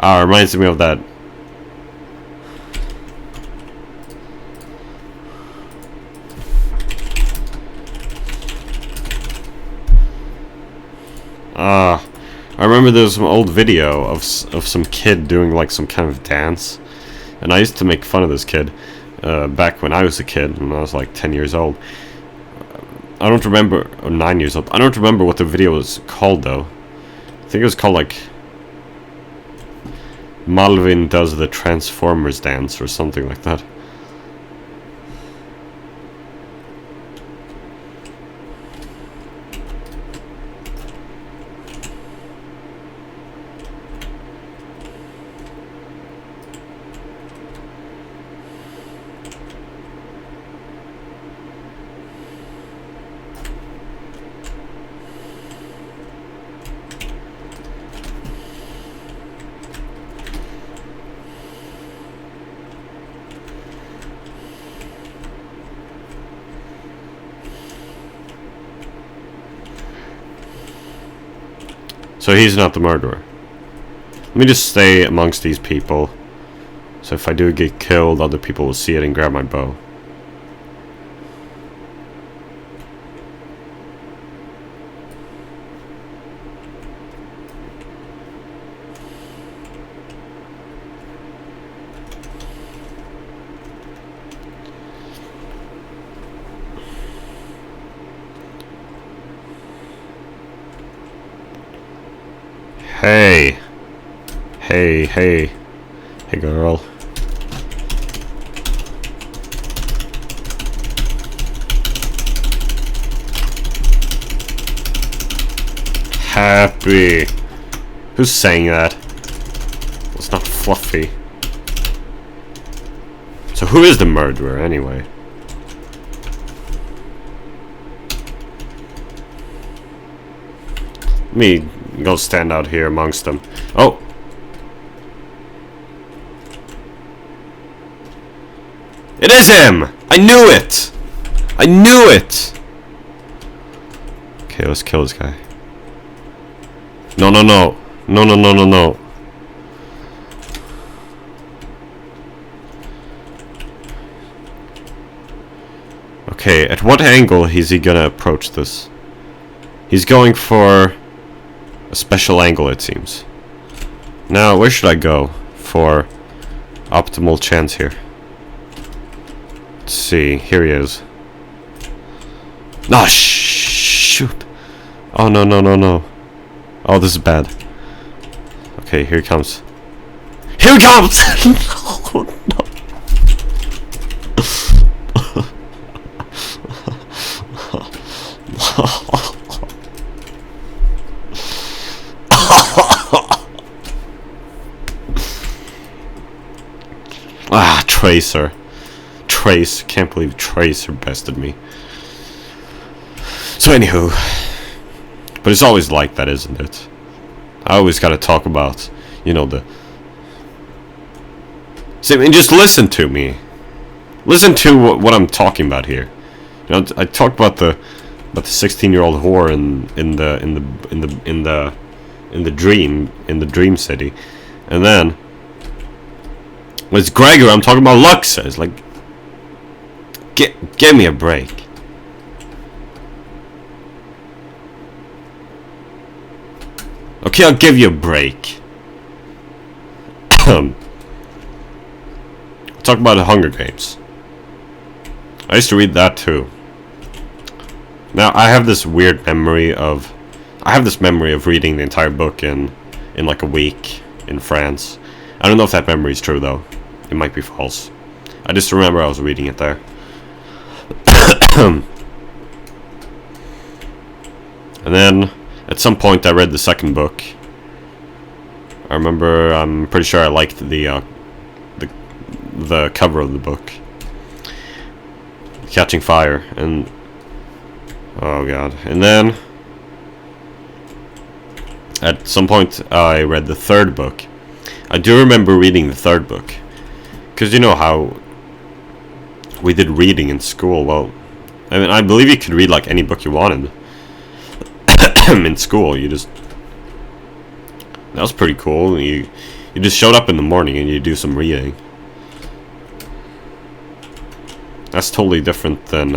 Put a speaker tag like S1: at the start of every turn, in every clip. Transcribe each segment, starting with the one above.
S1: Ah, reminds me of that. I remember there was some old video of some kid doing like some kind of dance, and I used to make fun of this kid back when I was a kid, when I was like 10 years old. I don't remember, or 9 years old. I don't remember what the video was called though. I think it was called like Malvin does the Transformers dance or something like that. So he's not the murderer. Let me just stay amongst these people. So if I do get killed, other people will see it and grab my bow. Hey. Hey, hey. Hey, girl. Happy. Who's saying that? It's not Fluffy. So who is the murderer, anyway? Me go stand out here amongst them. Oh! It is him! I knew it! I knew it! Okay, let's kill this guy. No, no, no. No, no, no, no, no. Okay, at what angle is he gonna approach this? He's going for a special angle, it seems. Now, where should I go for optimal chance here? Let's see. Here he is. Ah, shoot! Oh, no, no, no, no. Oh, this is bad. Okay, here he comes. Here he comes! Oh, no. Ah, Tracer. Trace. Can't believe Tracer bested me. So, anywho. But it's always like that, isn't it? I always gotta talk about, you know, the... See, I mean, just listen to me. Listen to what I'm talking about here. You know, I talk about the 16-year-old whore in the dream city, and then when it's Gregor, I'm talking about Luxa. It's like, give me a break. Okay, I'll give you a break. Talk about the Hunger Games. I used to read that too. Now I have this weird memory of, reading the entire book in like a week in France. I don't know if that memory is true though. It might be false. I just remember I was reading it there. And then at some point I read the second book. I remember, I'm pretty sure I liked the cover of the book. Catching Fire, and oh god. And then at some point I read the third book. I do remember reading the third book, because you know how we did reading in school. Well, I mean, I believe you could read like any book you wanted in school. You just, that was pretty cool. You You just showed up in the morning and you do some reading. That's totally different than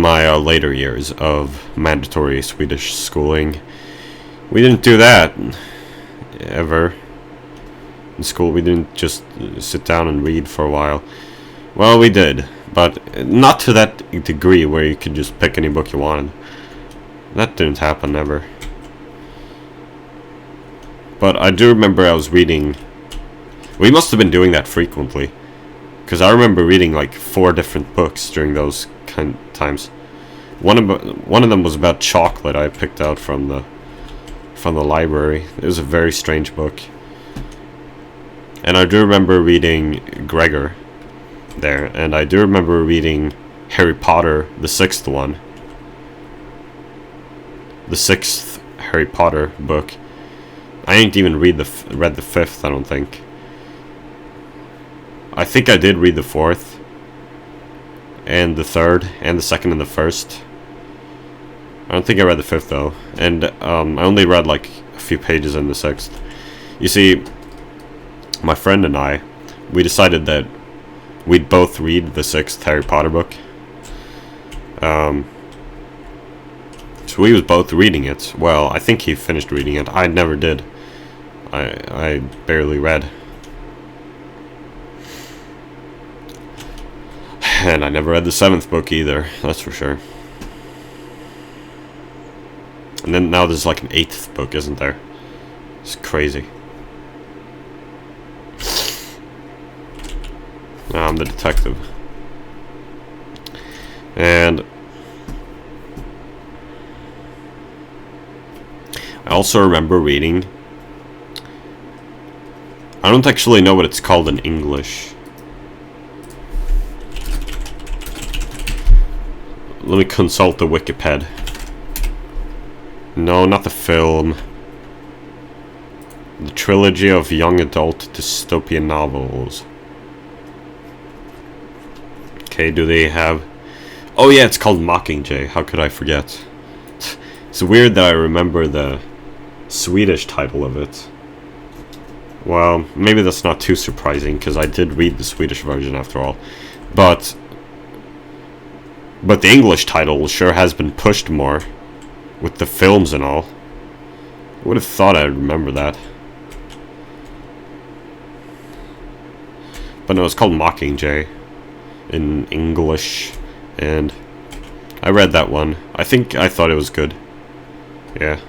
S1: my later years of mandatory Swedish schooling. We didn't do that ever. In school, we didn't just sit down and read for a while. Well, we did, but not to that degree where you could just pick any book you wanted. That didn't happen ever. But I do remember I was reading... We must have been doing that frequently. Because I remember reading like 4 different books during those kind of times. One of them was about chocolate I picked out from the library. It was a very strange book. And I do remember reading Gregor there. And I do remember reading Harry Potter, the 6th one. The 6th Harry Potter book. I didn't even read the 5th, I don't think. I think I did read the 4th. And the 3rd, and the 2nd and the 1st. I don't think I read the 5th though. And I only read like a few pages in the 6th. You see, my friend and I, we decided that we'd both read the 6th Harry Potter book. So we was both reading it. Well, I think he finished reading it. I never did. I barely read. And I never read the 7th book either, that's for sure. And then now there's like an 8th book, isn't there? It's crazy. I'm the detective. And I also remember reading... I don't actually know what it's called in English. Let me consult the Wikipedia. No, not the film. The trilogy of young adult dystopian novels. Okay, do they have... Oh yeah, it's called Mockingjay. How could I forget? It's weird that I remember the Swedish title of it. Well, maybe that's not too surprising, because I did read the Swedish version after all. But the English title sure has been pushed more, with the films and all. I would have thought I'd remember that. But no, it's called Mockingjay in English, and I read that one. I thought it was good. Yeah.